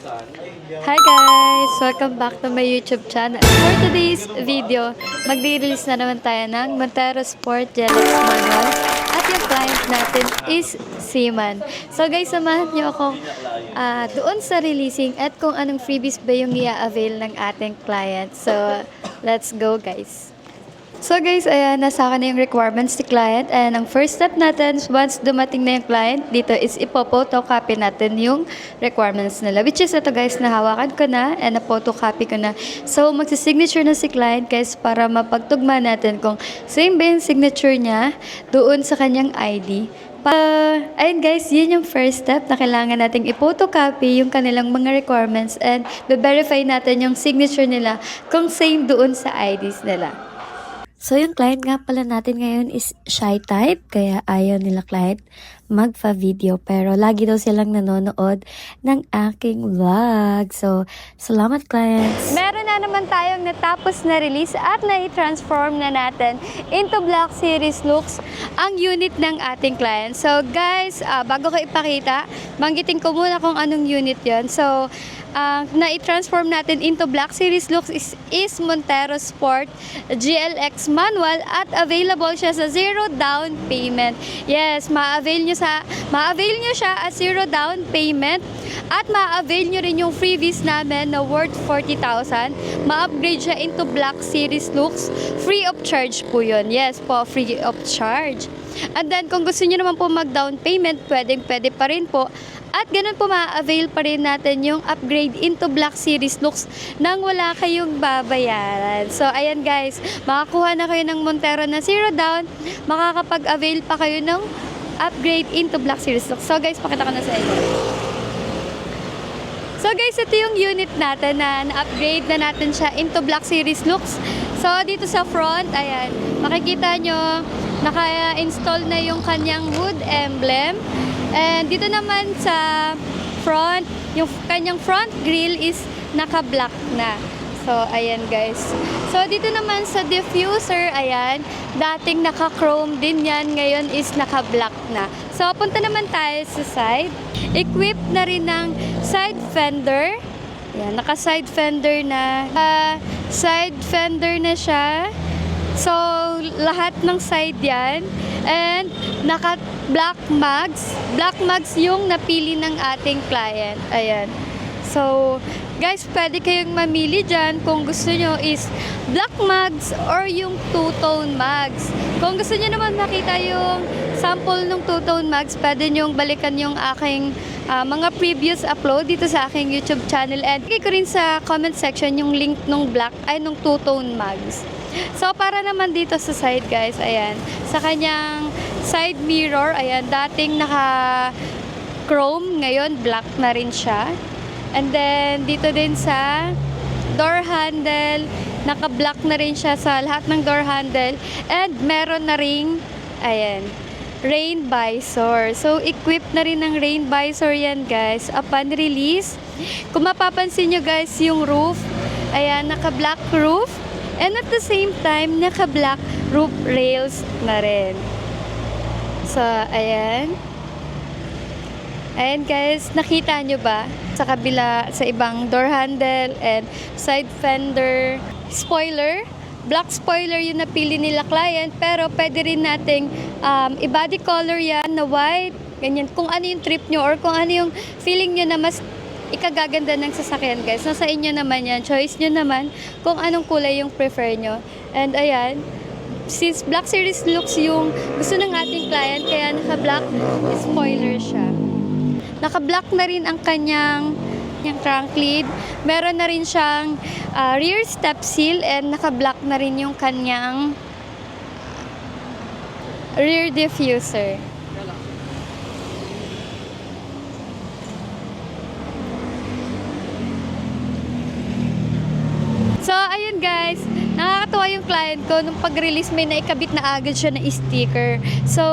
Hi guys! Welcome back to my YouTube channel. For today's video, magdi-release na naman tayo ng Montero Sport GLX Manual at yung client natin is Seaman. So guys, samahan niyo ako doon sa releasing at kung anong freebies ba yung i-avail ng ating client. So, let's go guys! So guys, ayan, nasa akin na yung requirements ni client. And ang first step natin, once dumating na yung client, dito is ipo-photocopy natin yung requirements nila. Which is ito guys, nahawakan ko na and na-photocopy ko na. So magsisignature na si client guys para mapagtugma natin kung same ba yung signature niya doon sa kanyang ID. Ayun guys, yun yung first step na kailangan nating i-photocopy yung kanilang mga requirements and be-verify natin yung signature nila kung same doon sa IDs nila. So, yung client nga pala natin ngayon is shy type, kaya ayaw nila client magpa-video. Pero lagi daw silang nanonood ng aking vlog. So, salamat clients! Meron na naman tayong natapos na release at na-transform na natin into Black Series looks ang unit ng ating client. So, guys, bago ko ipakita, banggitin ko muna kung anong unit yon. So, na-transform natin into Black Series looks is Montero Sport GLX Manual at available siya sa zero down payment. Yes, ma-avail nyo siya at zero down payment at ma-avail nyo rin yung freebies namin na worth 40,000. Ma-upgrade siya into Black Series looks. Free of charge po yun. Yes po, free of charge. And then kung gusto nyo naman po mag-down payment, pwede pa rin po. At ganun po ma-avail pa rin natin yung upgrade into Black Series looks nang wala kayong babayaran. So, ayan guys, makakuha na kayo ng Montero na zero down, makakapag-avail pa kayo ng upgrade into Black Series looks. So guys, pakita ko na sa inyo. So guys, ito yung unit natin na na-upgrade na natin siya into Black Series looks. So, dito sa front, ayan, makikita nyo, naka-install na yung kanyang hood emblem. And dito naman sa front, yung kanyang front grille is naka-black na. So, ayan guys. So, dito naman sa diffuser, ayan, dating naka-chrome din yan, ngayon is naka-black na. So, punta naman tayo sa side. Equipped na rin ng side fender. Ayan, naka-side fender na. Side fender na siya. So, lahat ng side yan. And, naka-black mags. Black mags yung napili ng ating client. Ayan. So, guys, pwede kayong mamili dyan kung gusto nyo is black mags or yung two-tone mags. Kung gusto nyo naman makita yung sample ng two-tone mags, pwede nyo balikan yung aking mga previous upload dito sa aking YouTube channel. And kaya ko rin sa comment section yung link nung nung two-tone mags. So, para naman dito sa side guys, ayan, sa kanyang side mirror, ayan, dating naka-chrome, ngayon black na rin siya. And then, dito din sa door handle, naka-black na rin siya sa lahat ng door handle. And meron na ring, ayan, rain visor. So, equipped na rin ng rain visor yan guys upon release. Kung mapapansin nyo guys, yung roof, ayan, naka-black roof. And at the same time, naka-black roof rails na rin. So, ayan. Ayan guys, nakita nyo ba? Sa kabila, sa ibang door handle and side fender. Spoiler, black spoiler yung napili nila client. Pero pwede rin nating i-body color yan na white. Ganyan, kung ano yung trip nyo or kung ano yung feeling nyo na mas ikagaganda ng sasakyan guys. Nasa inyo naman yan. Choice nyo naman kung anong kulay yung prefer nyo. And ayan, since Black Series looks yung gusto ng ating client, kaya naka-black spoiler siya. Naka-black na rin ang kanyang trunk lid. Meron na rin siyang rear step seal and naka-black na rin yung kanyang rear diffuser. So, ayun guys, nakakatuwa yung client ko. Nung pag-release may naikabit na agad siya na sticker. So,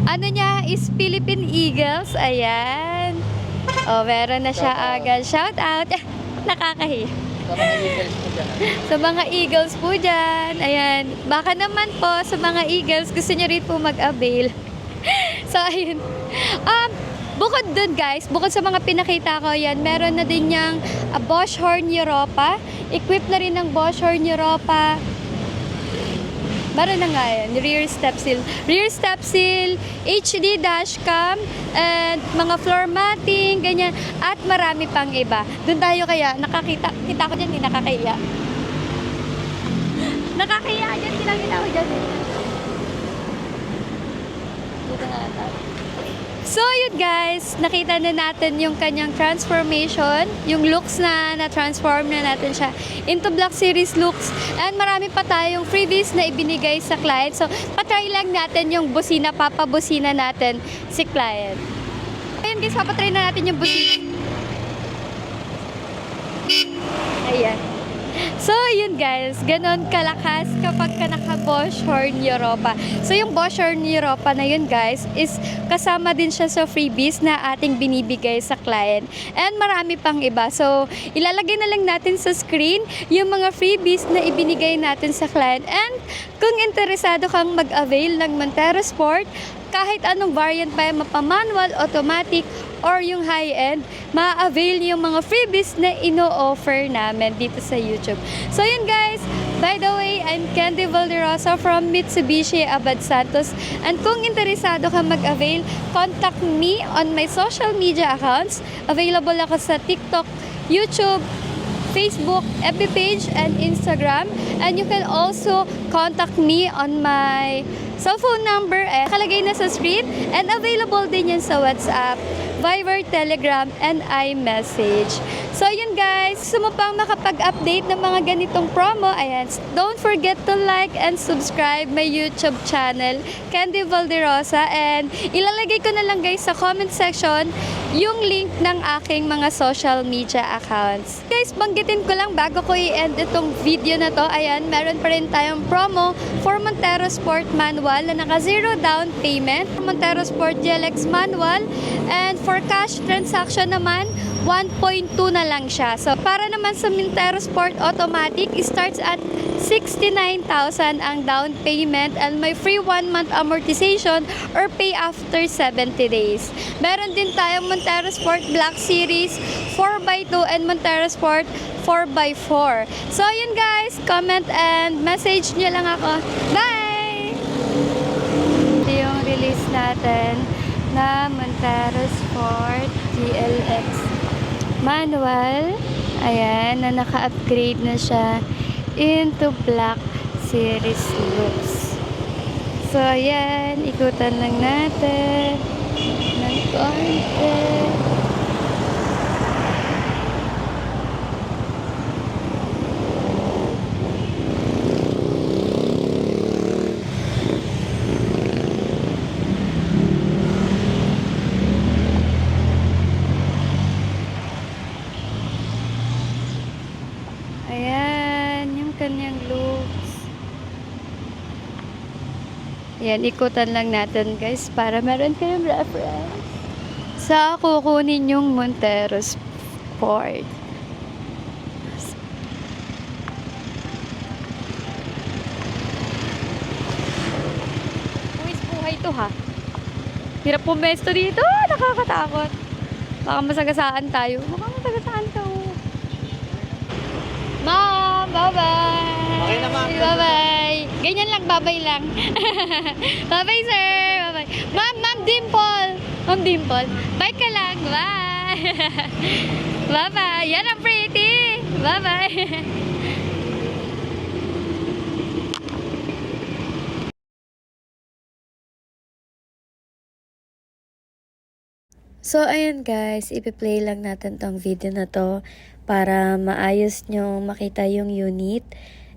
ano niya is Philippine Eagles. Ayan. Oh, meron na siya agad. Shout out. Nakakahiya. Sa mga Eagles po dyan. Ayan. Baka naman po sa mga Eagles gusto nyo rin po mag-avail. So, ayun. bukod dun guys, bukod sa mga pinakita ko yan, meron na din niyang Bosch Horn Europa. Equip na rin ng Bosch Horn Europa. Meron na nga yan, rear step seal, HD dashcam, and mga floor matting, ganyan, at marami pang iba. Doon tayo kaya, kita ko dyan, hindi nakakaya. Nakakaya dyan, kinakita ko dyan. Dito na tayo. So yun guys, nakita na natin yung kanyang transformation, yung looks na na-transform na natin siya into Black Series looks, and marami pa tayong freebies na ibinigay sa client. So patry lang natin yung busina, papabusina natin si client. Ayun guys, papatry na natin yung busina. Ayan. So, yun guys, ganon kalakas kapag ka naka-Bosch Horn Europa. So, yung Bosch Horn Europa na yun guys, is kasama din siya sa freebies na ating binibigay sa client. And marami pang iba. So, ilalagay na lang natin sa screen yung mga freebies na ibinigay natin sa client. And kung interesado kang mag-avail ng Montero Sport, kahit anong variant pa yan, mapa-manual, automatic, or yung high-end, ma-avail yung mga freebies na ino-offer namin dito sa YouTube. So yun guys, by the way, I'm Candy Valderosa from Mitsubishi Abad Santos. And kung interesado ka mag-avail, contact me on my social media accounts. Available ako sa TikTok, YouTube, Facebook, FB page, and Instagram. And you can also contact me on my cell phone number, nakalagay na sa screen, and available din yan sa WhatsApp, Viber, Telegram, and iMessage. So yun guys, gusto mo pang makapag-update ng mga ganitong promo, ayan, don't forget to like and subscribe my YouTube channel, Candy Valderosa, and ilalagay ko na lang guys sa comment section yung link ng aking mga social media accounts. Guys, banggitin ko lang bago ko i-end itong video na to, ayan, meron pa rin tayong promo for Montero Sport Manual na naka 0 down payment, Montero Sport GLX Manual, and for cash transaction naman, 1.2 na lang siya. So, para naman sa Montero Sport Automatic, it starts at 69,000 ang down payment and may free 1 month amortization or pay after 70 days. Meron din tayong Montero Sport Black Series 4x2 and Montero Sport 4x4. So, yun guys, comment and message nyo lang ako. Bye! Ito yung release natin na Montero Sport GLX Manual. Ayan, na naka-upgrade na siya into Black Series looks. So, ayan, ikutan lang natin ng konti. Ayan, yung kanyang looks. Ayan, ikutan lang natin guys para meron kayong reference sa kukunin yung Montero Sport. Buwis buhay to ha. Hirap pumesto dito, nakakatakot. Baka masagasaan tayo. Baka masagasaan ka. Mom, bye-bye. Okay na, ma'am. Bye-bye. Ganyan lang, bye-bye lang. Bye-bye, sir. Bye-bye. Ma'am Dimple. Ma'am Dimple. Bye ka lang. Bye. Bye-bye. Yan ang pretty. Bye-bye. So, ayun guys, ipi-play lang natin tong video na to para maayos nyo makita yung unit.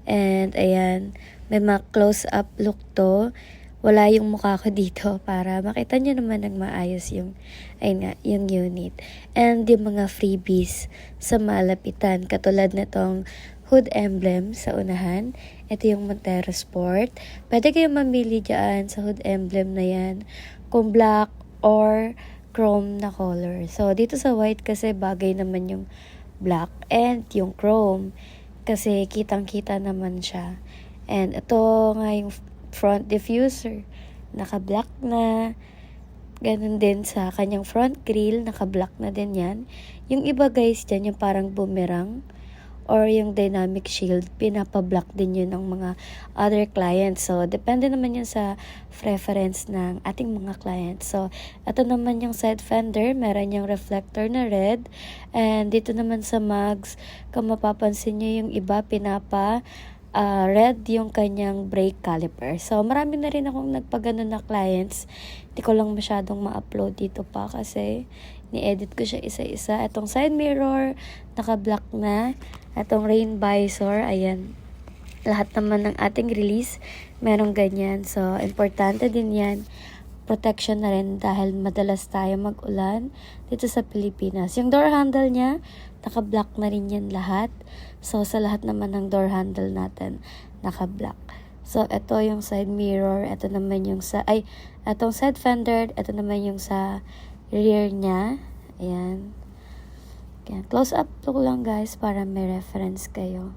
And, ayan, may close-up look to. Wala yung mukha ko dito para makita nyo naman ng maayos yung, ayun nga, yung unit. And yung mga freebies sa malapitan, katulad na tong hood emblem sa unahan. Ito yung Montero Sport. Pwede kayong mamili dyan sa hood emblem na yan kung black or chrome na color. So, dito sa white kasi bagay naman yung black and yung chrome kasi kitang-kita naman siya. And ito nga yung front diffuser. Naka-black na. Ganun din sa kanyang front grille, naka-black na din yan. Yung iba guys dyan, yung parang boomerang or yung dynamic shield, pinapa-black din yun ng mga other clients. So, depende naman yun sa preference ng ating mga clients. So, ito naman yung side fender, meron yung reflector na red. And dito naman sa mugs, kung mapapansin nyo yung iba, red yung kanyang brake caliper. So, marami na rin akong nagpagano na clients. Hindi ko lang masyadong ma-upload dito pa kasi ni-edit ko siya isa-isa. Itong side mirror, naka-black na. Itong rain visor, ayan. Lahat naman ng ating release, merong ganyan. So, importante din yan. Protection na rin dahil madalas tayo mag-ulan dito sa Pilipinas. Yung door handle niya, naka-black na rin yan lahat. So, sa lahat naman ng door handle natin, naka-black. So, ito yung side mirror. Ito naman yung itong side fender. Ito naman yung sa rear niya. Ayan. Ayan. Close up look lang guys para may reference kayo.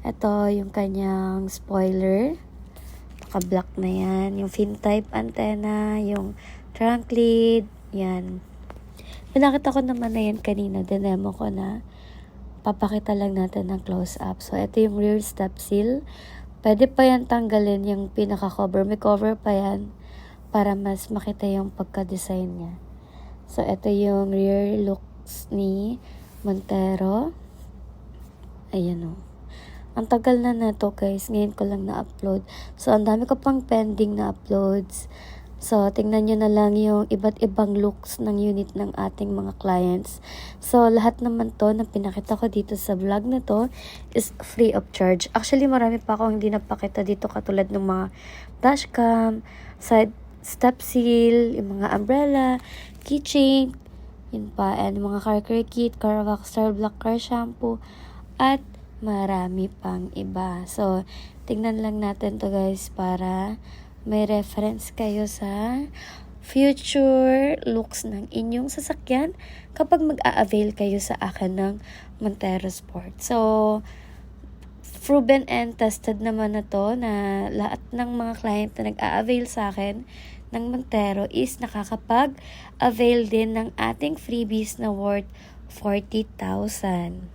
Ito yung kanyang spoiler. Naka-black na yan. Yung fin type antenna, yung trunk lid, yan. Pinakita ko naman na yan kanina, dinemo ko na. Papakita lang natin ng close up. So, ito yung rear step seal. Pwede pa yan tanggalin yung pinaka-cover. May cover pa yan para mas makita yung pagka-design niya. So, ito yung rear looks ni Montero. Ayan o. Ang tagal na to guys. Ngayon ko lang na-upload. So, ang dami ko pang pending na uploads. So, tingnan nyo na lang yung iba't ibang looks ng unit ng ating mga clients. So, lahat naman to na pinakita ko dito sa vlog na to is free of charge. Actually, marami pa akong hindi napakita dito katulad ng mga dashcam, side step seal, yung mga umbrella, keychain, yun pa, and mga car care kit, car wax, star black car shampoo, at marami pang iba. So, tingnan lang natin to guys para may reference kayo sa future looks ng inyong sasakyan kapag mag-a-avail kayo sa akin ng Montero Sport. So, proven and tested naman na to na lahat ng mga client na nag-a-avail sa akin ng Montero is nakakapag-avail din ng ating freebies na worth 40,000.